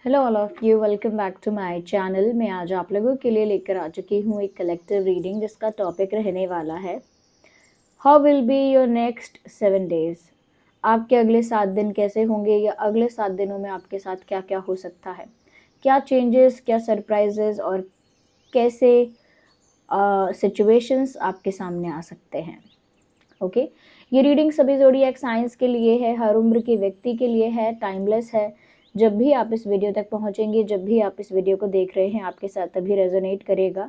Hello all of you, welcome back to my channel. मैं आज आप लोगों के लिए लेकर आ चुकी हूँ एक कलेक्टिव रीडिंग जिसका टॉपिक रहने वाला है how will be your next 7 days. आपके अगले 7 दिन कैसे होंगे या अगले 7 दिनों में आपके साथ क्या क्या हो सकता है, क्या चेंजेस, क्या सरप्राइजेस और कैसे सिचुएशंस आपके सामने आ सकते हैं। ओके ये रीडिंग सभी ज़ोडिएक साइंस के लिए है, हर उम्र के व्यक्ति के लिए है, टाइमलेस है। जब भी आप इस वीडियो तक पहुंचेंगे, जब भी आप इस वीडियो को देख रहे हैं, आपके साथ तभी रेजोनेट करेगा।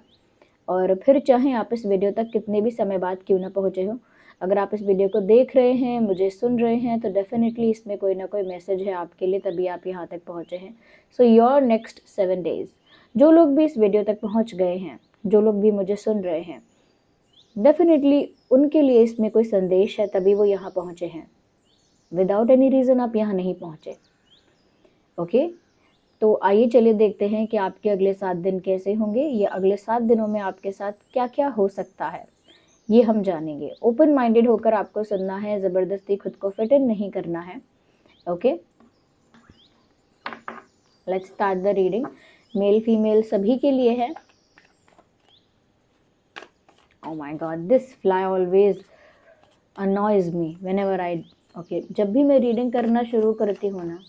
और फिर चाहे आप इस वीडियो तक कितने भी समय बाद क्यों ना पहुंचे हो, अगर आप इस वीडियो को देख रहे हैं, मुझे सुन रहे हैं, तो डेफिनेटली इसमें कोई ना कोई मैसेज है आपके लिए, तभी आप यहाँ तक पहुँचे हैं। सो योर नेक्स्ट 7 डेज, जो लोग भी इस वीडियो तक पहुँच गए हैं, जो लोग भी मुझे सुन रहे हैं, डेफिनेटली उनके लिए इसमें कोई संदेश है, तभी वो यहाँ पहुँचे हैं। विदाउट एनी रीज़न आप यहाँ नहीं पहुँचे। ओके तो आइए चलिए देखते हैं कि आपके अगले 7 दिन कैसे होंगे या अगले 7 दिनों में आपके साथ क्या क्या हो सकता है, ये हम जानेंगे। ओपन माइंडेड होकर आपको सुनना है, ज़बरदस्ती खुद को फिट इन नहीं करना है। Okay let's start the reading. Male female सभी के लिए है। Oh my God, this fly always annoys me whenever I जब भी मैं रीडिंग करना शुरू करती हूँ ना,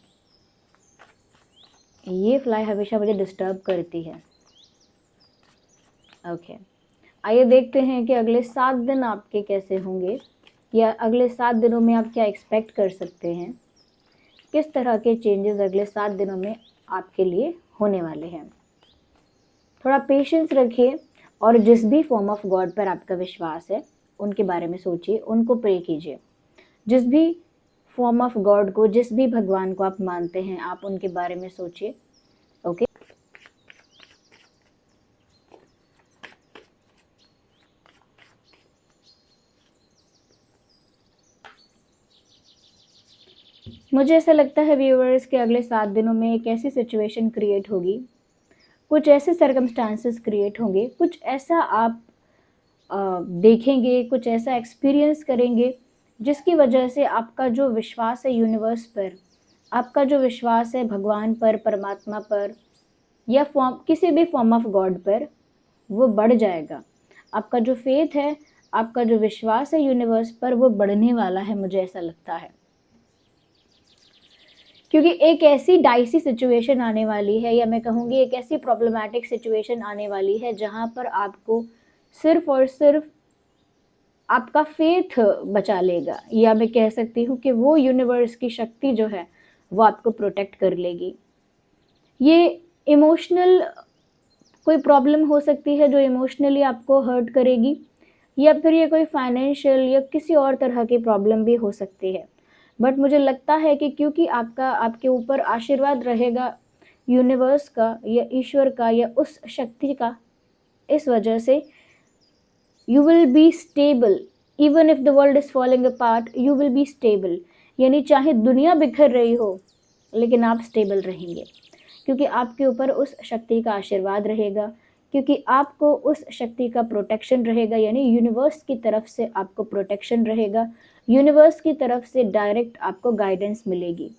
ये फ्लाई हमेशा मुझे डिस्टर्ब करती है। ओके आइए देखते हैं कि अगले 7 दिन आपके कैसे होंगे या अगले 7 दिनों में आप क्या एक्सपेक्ट कर सकते हैं, किस तरह के चेंजेस अगले 7 दिनों में आपके लिए होने वाले हैं। थोड़ा पेशेंस रखिए और जिस भी फॉर्म ऑफ गॉड पर आपका विश्वास है उनके बारे में सोचिए, उनको प्रे कीजिए। जिस भी फॉर्म ऑफ गॉड को, जिस भी भगवान को आप मानते हैं, आप उनके बारे में सोचिए। ओके मुझे ऐसा लगता है व्यूअर्स के अगले 7 दिनों में एक ऐसी सिचुएशन क्रिएट होगी, कुछ ऐसे सर्कमस्टांसेस क्रिएट होंगे, कुछ ऐसा आप देखेंगे, कुछ ऐसा एक्सपीरियंस करेंगे जिसकी वजह से आपका जो विश्वास है यूनिवर्स पर, आपका जो विश्वास है भगवान पर, परमात्मा पर या किसी भी फॉर्म ऑफ गॉड पर, वो बढ़ जाएगा। आपका जो फेथ है, आपका जो विश्वास है यूनिवर्स पर, वो बढ़ने वाला है, मुझे ऐसा लगता है। क्योंकि एक ऐसी डाइसी सिचुएशन आने वाली है, या मैं कहूँगी एक ऐसी प्रॉब्लमैटिक सिचुएशन आने वाली है जहाँ पर आपको सिर्फ और सिर्फ आपका फेथ बचा लेगा, या मैं कह सकती हूँ कि वो यूनिवर्स की शक्ति जो है वो आपको प्रोटेक्ट कर लेगी। ये इमोशनल कोई प्रॉब्लम हो सकती है जो इमोशनली आपको हर्ट करेगी, या फिर ये कोई फाइनेंशियल या किसी और तरह की प्रॉब्लम भी हो सकती है। बट मुझे लगता है कि क्योंकि आपके ऊपर आशीर्वाद रहेगा यूनिवर्स का या ईश्वर का या उस शक्ति का, इस वजह से you will be stable. Even if the world is falling apart, you will be stable. यानी चाहे दुनिया बिखर रही हो, लेकिन आप स्टेबल रहेंगे, क्योंकि आपके ऊपर उस शक्ति का आशीर्वाद रहेगा, क्योंकि आपको उस शक्ति का प्रोटेक्शन रहेगा। यानी यूनिवर्स की तरफ से आपको प्रोटेक्शन रहेगा, यूनिवर्स की तरफ से डायरेक्ट आपको गाइडेंस मिलेगी।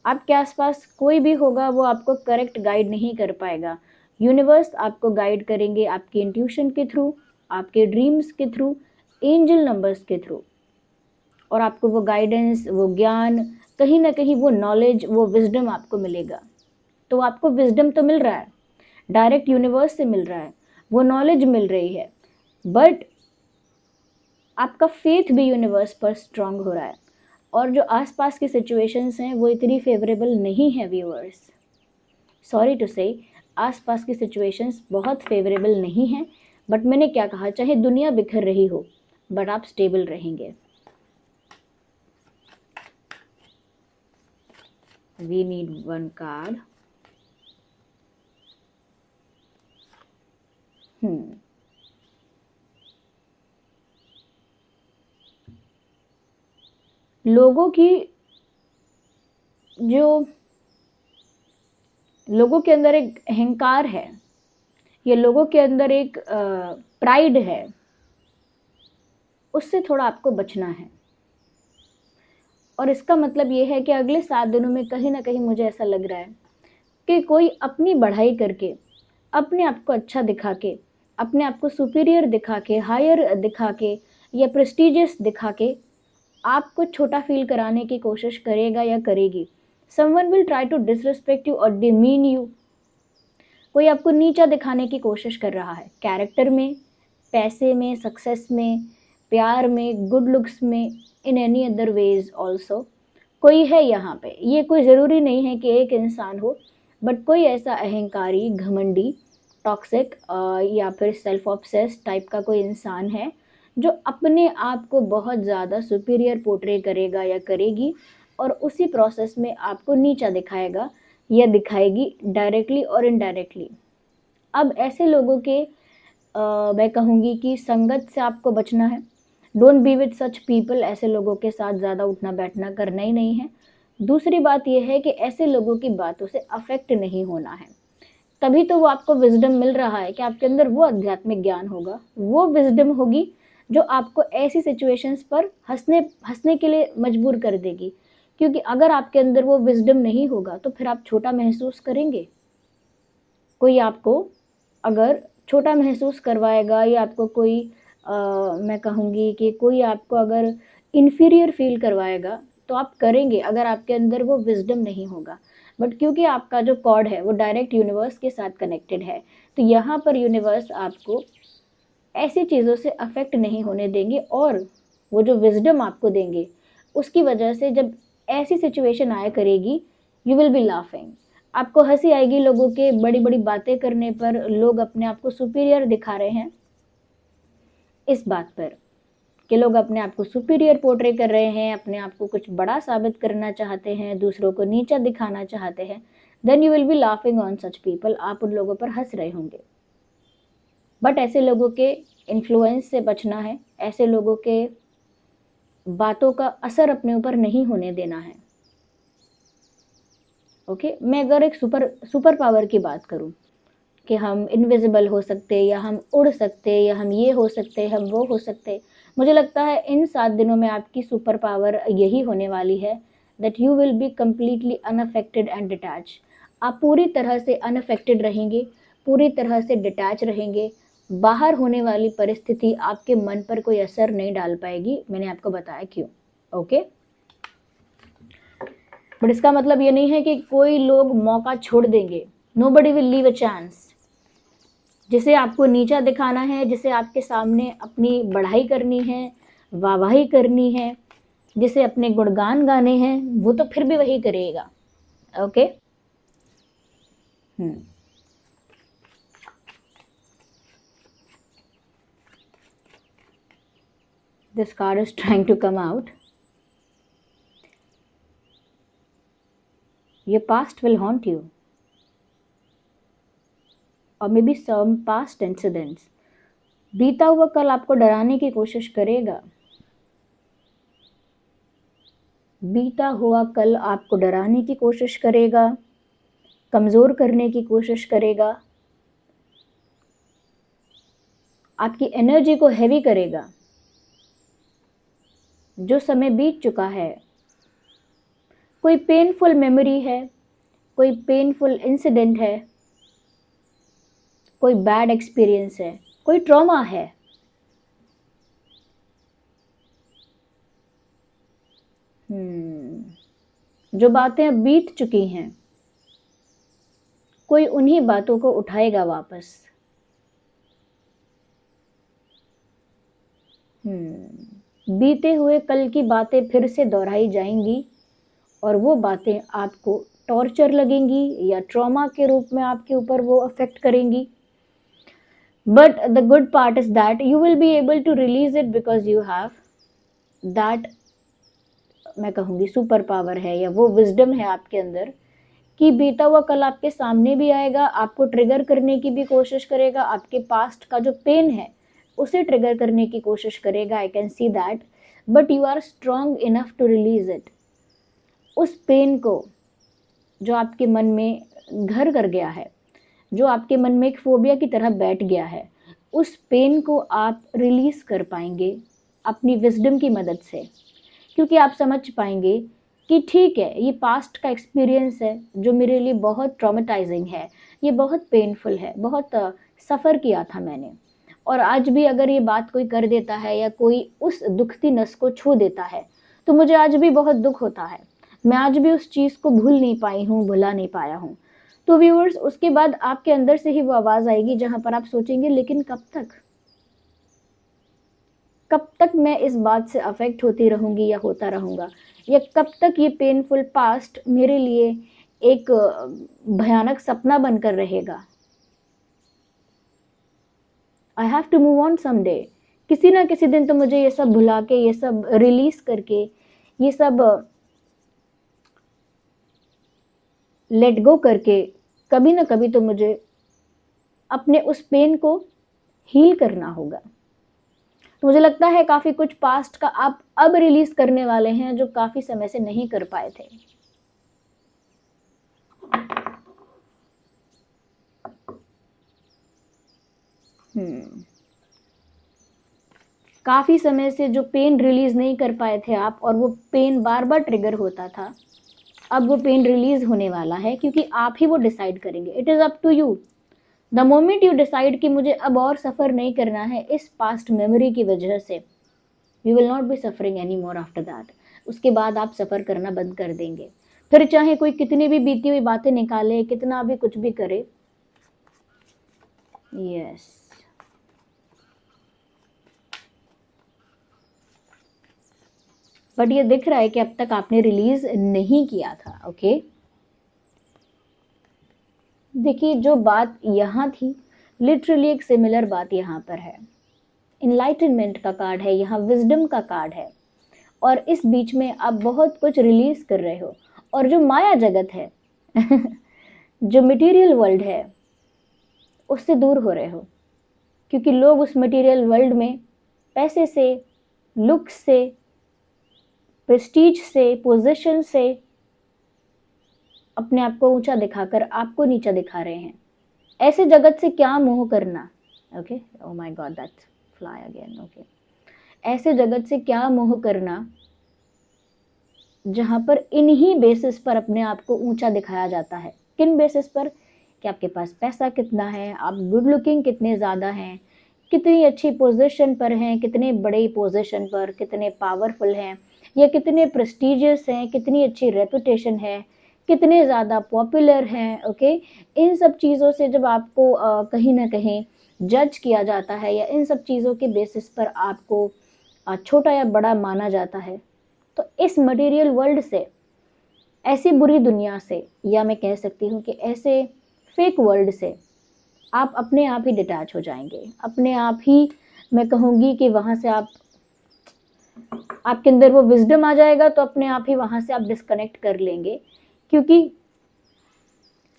आपके आसपास कोई भी होगा वो आपको करेक्ट गाइड नहीं कर पाएगा, यूनिवर्स आपको गाइड करेंगे आपकी इंट्यूशन के थ्रू, आपके ड्रीम्स के थ्रू, एंजल नंबर्स के थ्रू। और आपको वो गाइडेंस, वो ज्ञान, कहीं ना कहीं वो नॉलेज, वो विजडम आपको मिलेगा। तो आपको विजडम तो मिल रहा है, डायरेक्ट यूनिवर्स से मिल रहा है, वो नॉलेज मिल रही है, बट आपका फेथ भी यूनिवर्स पर स्ट्रांग हो रहा है। और जो आसपास की सिचुएशंस हैं वो इतनी फेवरेबल नहीं है व्यूअर्स, सॉरी टू से, आसपास की सिचुएशंस बहुत फेवरेबल नहीं हैं। बट मैंने क्या कहा, चाहे दुनिया बिखर रही हो, बट आप स्टेबल रहेंगे। We need one card. लोगों की जो लोगों के अंदर एक अहंकार है, या लोगों के अंदर एक प्राइड है, उससे थोड़ा आपको बचना है। और इसका मतलब ये है कि अगले 7 दिनों में कहीं ना कहीं मुझे ऐसा लग रहा है कि कोई अपनी बढ़ाई करके, अपने आप को अच्छा दिखा के, अपने आप को सुपीरियर दिखा के, हायर दिखा के या प्रेस्टिजियस दिखा के आपको छोटा फील कराने की कोशिश करेगा या करेगी। Someone will try to disrespect you और डिमीन यू। कोई आपको नीचा दिखाने की कोशिश कर रहा है, कैरेक्टर में, पैसे में, सक्सेस में, प्यार में, गुड लुक्स में, in any other ways also. कोई है यहाँ पे, ये कोई ज़रूरी नहीं है कि एक इंसान हो, बट कोई ऐसा अहंकारी, घमंडी, टॉक्सिक या फिर सेल्फ ऑब्सेस्ड टाइप का कोई इंसान है जो अपने आप को बहुत ज़्यादा सुपीरियर पोर्ट्रे करेगा या करेगी और उसी प्रोसेस में आपको नीचा दिखाएगा या दिखाएगी, डायरेक्टली और इनडायरेक्टली। अब ऐसे लोगों के मैं कहूँगी कि संगत से आपको बचना है। Don't be with such people. ऐसे लोगों के साथ ज़्यादा उठना बैठना करना ही नहीं है। दूसरी बात यह है कि ऐसे लोगों की बातों से अफेक्ट नहीं होना है। तभी तो वो आपको विजडम मिल रहा है कि आपके अंदर वो आध्यात्मिक ज्ञान होगा, वो विजडम होगी जो आपको ऐसी सिचुएशंस पर हंसने के लिए मजबूर कर देगी। क्योंकि अगर आपके अंदर वो विजडम नहीं होगा तो फिर आप छोटा महसूस करेंगे। कोई आपको अगर छोटा महसूस करवाएगा या आपको कोई मैं कहूँगी कि कोई आपको अगर इन्फीरियर फील करवाएगा तो आप करेंगे, अगर आपके अंदर वो विजडम नहीं होगा। बट क्योंकि आपका जो कॉर्ड है वो डायरेक्ट यूनिवर्स के साथ कनेक्टेड है, तो यहाँ पर यूनिवर्स आपको ऐसी चीज़ों से अफेक्ट नहीं होने देंगे और वो जो विजडम आपको देंगे उसकी वजह से जब ऐसी सिचुएशन आया करेगी, यू विल बी लाफिंग। आपको हंसी आएगी लोगों के बड़ी बड़ी बातें करने पर, लोग अपने आप को सुपीरियर दिखा रहे हैं इस बात पर कि लोग अपने आप को सुपीरियर पोर्ट्रे कर रहे हैं, अपने आप को कुछ बड़ा साबित करना चाहते हैं, दूसरों को नीचा दिखाना चाहते हैं। Then you will be laughing on such people. आप उन लोगों पर हंस रहे होंगे। बट ऐसे लोगों के इन्फ्लुएंस से बचना है, ऐसे लोगों के बातों का असर अपने ऊपर नहीं होने देना है। ओके, मैं अगर एक सुपर पावर की बात करूं कि हम इनविजिबल हो सकते, या हम उड़ सकते, या हम ये हो सकते, हम वो हो सकते, मुझे लगता है इन 7 दिनों में आपकी सुपर पावर यही होने वाली है that you will be completely unaffected and detach. आप पूरी तरह से अनअफेक्टेड रहेंगे, पूरी तरह से डिटैच रहेंगे। बाहर होने वाली परिस्थिति आपके मन पर कोई असर नहीं डाल पाएगी। मैंने आपको बताया क्यों। ओके, बट इसका मतलब ये नहीं है कि कोई लोग मौका छोड़ देंगे। Nobody will leave a chance. जिसे आपको नीचा दिखाना है, जिसे आपके सामने अपनी बढ़ाई करनी है, वाहवाही करनी है, जिसे अपने गुणगान गाने हैं, वो तो फिर भी वही करेगा। Okay, this card is trying to come out. Your past will haunt you, or maybe some past incidents. बीता हुआ कल आपको डराने की कोशिश करेगा। बीता हुआ कल आपको डराने की कोशिश करेगा, कमज़ोर करने की कोशिश करेगा, आपकी एनर्जी को हैवी करेगा। जो समय बीत चुका है, कोई पेनफुल मेमोरी है, कोई पेनफुल इंसिडेंट है, कोई बैड एक्सपीरियंस है, कोई ट्रॉमा है, जो बातें अब बीत चुकी हैं, कोई उन्हीं बातों को उठाएगा वापस। बीते हुए कल की बातें फिर से दोहराई जाएंगी और वो बातें आपको टॉर्चर लगेंगी या ट्रॉमा के रूप में आपके ऊपर वो अफेक्ट करेंगी। But the good part is that you will be able to release it because you have that, मैं कहूँगी सुपर पावर है या वो विजडम है आपके अंदर कि बीता हुआ कल आपके सामने भी आएगा, आपको ट्रिगर करने की भी कोशिश करेगा, आपके पास्ट का जो पेन है उसे ट्रिगर करने की कोशिश करेगा। I can see that, but you are strong enough to release it. उस पेन को जो आपके मन में घर कर गया है, जो आपके मन में एक फोबिया की तरह बैठ गया है, उस पेन को आप रिलीज कर पाएंगे अपनी विजडम की मदद से। क्योंकि आप समझ पाएंगे कि ठीक है, ये पास्ट का एक्सपीरियंस है जो मेरे लिए बहुत ट्रॉमेटाइजिंग है, ये बहुत पेनफुल है, बहुत सफ़र किया था मैंने। और आज भी अगर ये बात कोई कर देता है या कोई उस दुखती नस को छू देता है, तो मुझे आज भी बहुत दुख होता है। मैं आज भी उस चीज़ को भूल नहीं पाई हूँ, भुला नहीं पाया हूँ। तो व्यूअर्स, उसके बाद आपके अंदर से ही वो आवाज़ आएगी जहाँ पर आप सोचेंगे, लेकिन कब तक? कब तक मैं इस बात से अफेक्ट होती रहूँगी या होता रहूँगा? या कब तक ये पेनफुल पास्ट मेरे लिए एक भयानक सपना बनकर रहेगा? I have to move on someday. किसी ना किसी दिन तो मुझे ये सब भुला के, ये सब रिलीज़ करके, ये सब लेट गो करके, कभी ना कभी तो मुझे अपने उस पेन को हील करना होगा। तो मुझे लगता है काफ़ी कुछ पास्ट का आप अब रिलीज़ करने वाले हैं जो काफ़ी समय से नहीं कर पाए थे। काफ़ी समय से जो पेन रिलीज़ नहीं कर पाए थे आप, और वो पेन बार-बार ट्रिगर होता था, अब वो पेन रिलीज़ होने वाला है, क्योंकि आप ही वो डिसाइड करेंगे। It is up to you. The moment you decide कि मुझे अब और सफ़र नहीं करना है इस पास्ट मेमोरी की वजह से, you will not be suffering any more after that. उसके बाद आप सफ़र करना बंद कर देंगे। फिर चाहे कोई कितनी भी बीती हुई बातें निकाले, कितना भी कुछ भी करे। यस। बट ये दिख रहा है कि अब तक आपने रिलीज नहीं किया था। ओके, देखिए, जो बात यहाँ थी, लिटरली एक सिमिलर बात यहाँ पर है। इनलाइटनमेंट का कार्ड है, यहाँ विजडम का कार्ड है, और इस बीच में आप बहुत कुछ रिलीज कर रहे हो। और जो माया जगत है जो मटेरियल वर्ल्ड है, उससे दूर हो रहे हो, क्योंकि लोग उस मटेरियल वर्ल्ड में पैसे से, लुक से, प्रेस्टीज से, पोजीशन से अपने आप को ऊंचा दिखाकर आपको नीचा दिखा रहे हैं। ऐसे जगत से क्या मोह करना। Okay, oh my God, that fly again. Okay, ऐसे जगत से क्या मोह करना जहां पर इन्हीं बेसिस पर अपने आप को ऊंचा दिखाया जाता है। किन बेसिस पर? कि आपके पास पैसा कितना है, आप गुड लुकिंग कितने ज़्यादा हैं, कितनी अच्छी पोजीशन पर हैं, कितने बड़े पोजीशन पर, कितने पावरफुल हैं, या कितने प्रेस्टिजियस हैं, कितनी अच्छी रेपुटेशन है, कितने ज़्यादा पॉपुलर हैं। ओके, इन सब चीज़ों से जब आपको कहीं ना कहीं जज किया जाता है, या इन सब चीज़ों के बेसिस पर आपको छोटा या बड़ा माना जाता है, तो इस मटेरियल वर्ल्ड से, ऐसी बुरी दुनिया से, या मैं कह सकती हूँ कि ऐसे फेक वर्ल्ड से आप अपने आप ही डिटैच हो जाएंगे। अपने आप ही, मैं कहूँगी कि वहाँ से आपके अंदर वो विजडम आ जाएगा, तो अपने आप ही वहाँ से आप डिस्कनेक्ट कर लेंगे। क्योंकि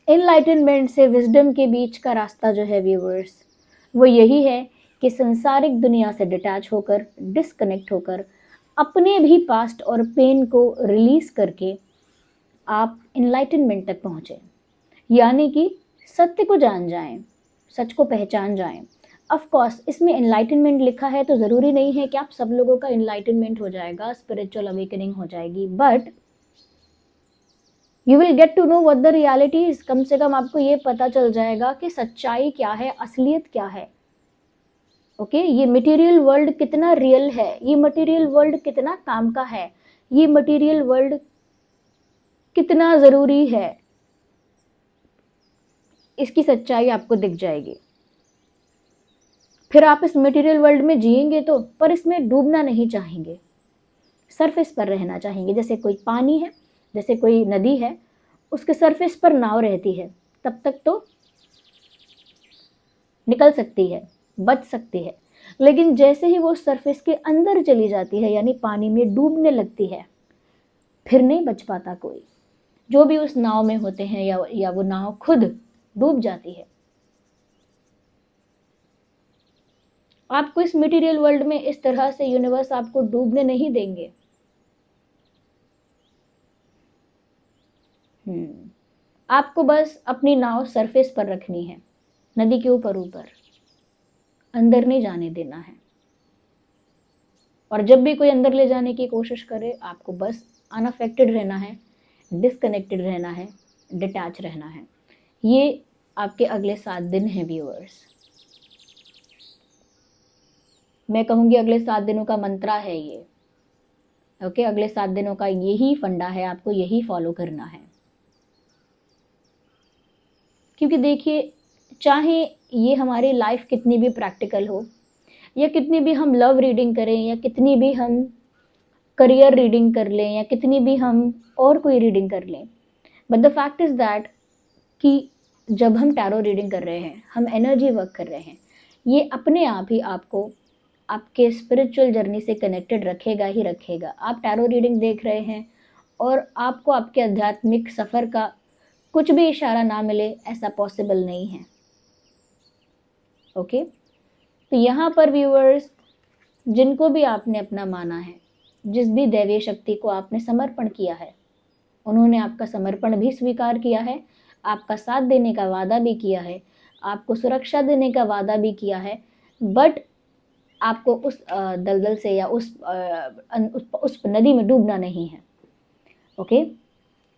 इनलाइटनमेंट से विजडम के बीच का रास्ता जो है व्यूअर्स, वो यही है कि संसारिक दुनिया से डिटैच होकर, डिस्कनेक्ट होकर, अपने भी पास्ट और पेन को रिलीज करके आप इनलाइटनमेंट तक पहुँचे, यानी कि सत्य को जान जाएं, सच को पहचान जाएं। ऑफ कोर्स, इसमें इनलाइटनमेंट लिखा है तो ज़रूरी नहीं है कि आप सब लोगों का इनलाइटनमेंट हो जाएगा, स्पिरिचुअल अवेकनिंग हो जाएगी, but you will get to know what the reality is. कम से कम आपको ये पता चल जाएगा कि सच्चाई क्या है, असलियत क्या है। ओके, ये मटेरियल वर्ल्ड कितना रियल है, ये मटेरियल वर्ल्ड कितना काम का है, ये मटेरियल वर्ल्ड कितना ज़रूरी है, इसकी सच्चाई आपको दिख जाएगी। फिर आप इस मटेरियल वर्ल्ड में जिएंगे तो, पर इसमें डूबना नहीं चाहेंगे, सरफेस पर रहना चाहेंगे। जैसे कोई पानी है, जैसे कोई नदी है, उसके सरफेस पर नाव रहती है, तब तक तो निकल सकती है, बच सकती है। लेकिन जैसे ही वो सरफेस के अंदर चली जाती है, यानी पानी में डूबने लगती है, फिर नहीं बच पाता कोई। जो भी उस नाव में होते हैं, या वो नाव खुद डूब जाती है। आपको इस मटेरियल वर्ल्ड में इस तरह से यूनिवर्स आपको डूबने नहीं देंगे। आपको बस अपनी नाव सरफेस पर रखनी है, नदी के ऊपर ऊपर, अंदर नहीं जाने देना है। और जब भी कोई अंदर ले जाने की कोशिश करे, आपको बस अनअफेक्टेड रहना है, डिस्कनेक्टेड रहना है, डिटैच रहना है। ये आपके अगले 7 दिन हैं व्यूअर्स। मैं कहूँगी अगले 7 दिनों का मंत्रा है ये। ओके, अगले 7 दिनों का यही फंडा है, आपको यही फॉलो करना है। क्योंकि देखिए, चाहे ये हमारी लाइफ कितनी भी प्रैक्टिकल हो, या कितनी भी हम लव रीडिंग करें, या कितनी भी हम करियर रीडिंग कर लें, या कितनी भी हम और कोई रीडिंग कर लें, but the fact is that कि जब हम टैरो रीडिंग कर रहे हैं, हम एनर्जी वर्क कर रहे हैं, ये अपने आप ही आपको आपके स्पिरिचुअल जर्नी से कनेक्टेड रखेगा ही रखेगा। आप टैरो रीडिंग देख रहे हैं और आपको आपके आध्यात्मिक सफ़र का कुछ भी इशारा ना मिले, ऐसा पॉसिबल नहीं है। ओके, तो यहाँ पर व्यूअर्स, जिनको भी आपने अपना माना है, जिस भी दैवीय शक्ति को आपने समर्पण किया है, उन्होंने आपका समर्पण भी स्वीकार किया है, आपका साथ देने का वादा भी किया है, आपको सुरक्षा देने का वादा भी किया है, बट आपको उस दलदल से या उस नदी में डूबना नहीं है। ओके,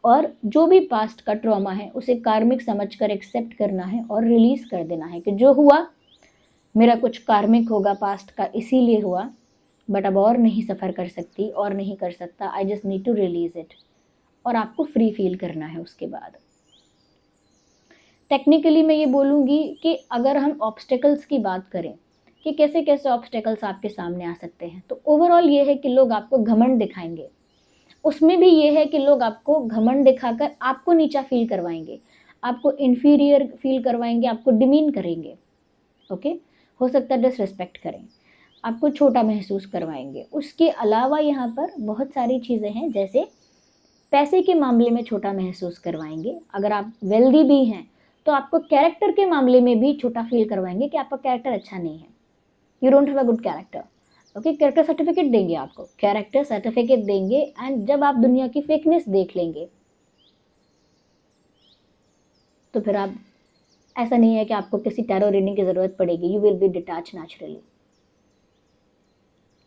और जो भी पास्ट का ट्रॉमा है उसे कार्मिक समझकर एक्सेप्ट करना है और रिलीज कर देना है कि जो हुआ मेरा कुछ कार्मिक होगा पास्ट का, इसीलिए हुआ, बट अब और नहीं सफ़र कर सकती और नहीं कर सकता, I just need to release it. और आपको फ्री फील करना है उसके बाद। टेक्निकली मैं ये बोलूँगी कि अगर हम ऑब्स्टेकल्स की बात करें कि कैसे कैसे ऑब्स्टेकल्स आपके सामने आ सकते हैं, तो ओवरऑल ये है कि लोग आपको घमंड दिखाएंगे। उसमें भी ये है कि लोग आपको घमंड दिखाकर आपको नीचा फील करवाएंगे, आपको इन्फीरियर फील करवाएंगे, आपको डिमीन करेंगे। ओके, हो सकता है डिसरिस्पेक्ट करें, आपको छोटा महसूस करवाएंगे। उसके अलावा यहाँ पर बहुत सारी चीज़ें हैं, जैसे पैसे के मामले में छोटा महसूस करवाएंगे। अगर आप वेल्दी भी हैं तो आपको कैरेक्टर के मामले में भी छोटा फील करवाएंगे कि आपका कैरेक्टर अच्छा नहीं है, you don't have a good character. Okay, character certificate देंगे आपको, कैरेक्टर सर्टिफिकेट देंगे। एंड जब आप दुनिया की फेकनेस देख लेंगे तो फिर आप, ऐसा नहीं है कि आपको किसी टैरो रीडिंग की ज़रूरत पड़ेगी, you will be detach naturally.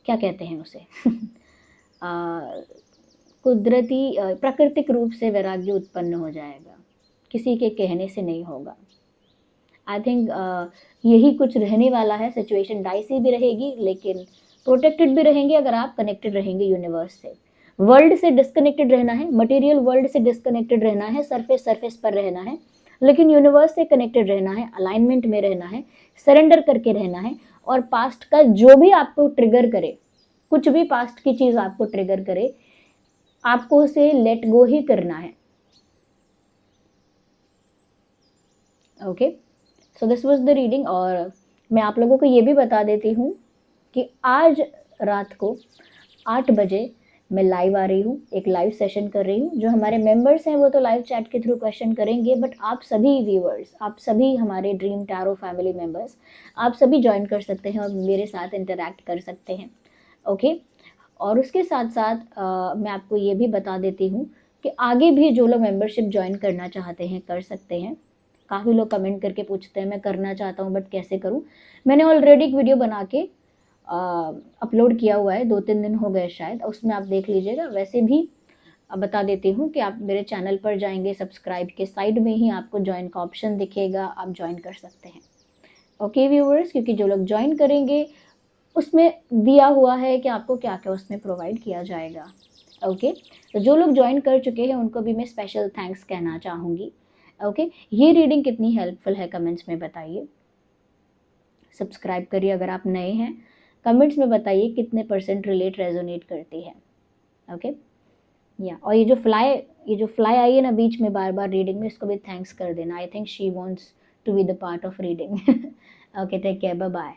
क्या कहते हैं उसे कुदरती प्राकृतिक रूप से वैराग्य उत्पन्न हो जाएगा, किसी के कहने से नहीं होगा। आई थिंक यही कुछ रहने वाला है। सिचुएशन डाइसी भी रहेगी लेकिन प्रोटेक्टेड भी रहेंगे अगर आप कनेक्टेड रहेंगे यूनिवर्स से। वर्ल्ड से डिस्कनेक्टेड रहना है, मटेरियल वर्ल्ड से डिस्कनेक्टेड रहना है, सरफेस पर रहना है, लेकिन यूनिवर्स से कनेक्टेड रहना है, अलाइनमेंट में रहना है, सरेंडर करके रहना है। और पास्ट का जो भी आपको ट्रिगर करे, कुछ भी पास्ट की चीज़ आपको ट्रिगर करे, आपको उसे लेट गो ही करना है। Okay, so this was the reading. और मैं आप लोगों को ये भी बता देती हूँ कि आज रात को 8 बजे मैं लाइव आ रही हूँ, एक लाइव सेशन कर रही हूँ। जो हमारे मेंबर्स हैं वो तो लाइव चैट के थ्रू क्वेश्चन करेंगे, बट आप सभी व्यूअर्स, आप सभी हमारे ड्रीम टैरो फैमिली मेंबर्स, आप सभी ज्वाइन कर सकते हैं और मेरे साथ इंटरैक्ट कर सकते हैं। ओके, और उसके साथ साथ मैं आपको ये भी बता देती हूँ कि आगे भी जो लोग मेंबरशिप ज्वाइन करना चाहते हैं कर सकते हैं। काफ़ी लोग कमेंट करके पूछते हैं मैं करना चाहता हूँ बट कैसे करूँ। मैंने ऑलरेडी एक वीडियो बना के अपलोड किया हुआ है, 2-3 दिन हो गए शायद, उसमें आप देख लीजिएगा। वैसे भी बता देती हूँ कि आप मेरे चैनल पर जाएंगे, सब्सक्राइब के साइड में ही आपको ज्वाइन का ऑप्शन दिखेगा, आप ज्वाइन कर सकते हैं। ओके व्यूअर्स, क्योंकि जो लोग ज्वाइन करेंगे उसमें दिया हुआ है कि आपको क्या क्या उसमें प्रोवाइड किया जाएगा। ओके, तो जो लोग ज्वाइन कर चुके हैं उनको भी मैं स्पेशल थैंक्स कहना चाहूँगी। ओके, ये रीडिंग कितनी हेल्पफुल है कमेंट्स में बताइए। सब्सक्राइब करिए अगर आप नए हैं, कमेंट्स में बताइए कितने % रिलेट रेजोनेट करती है। ओके, या और ये जो फ्लाई आई है ना बीच में बार बार रीडिंग में, इसको भी थैंक्स कर देना। I think she wants to be the part of reading. Okay, take care, bye bye.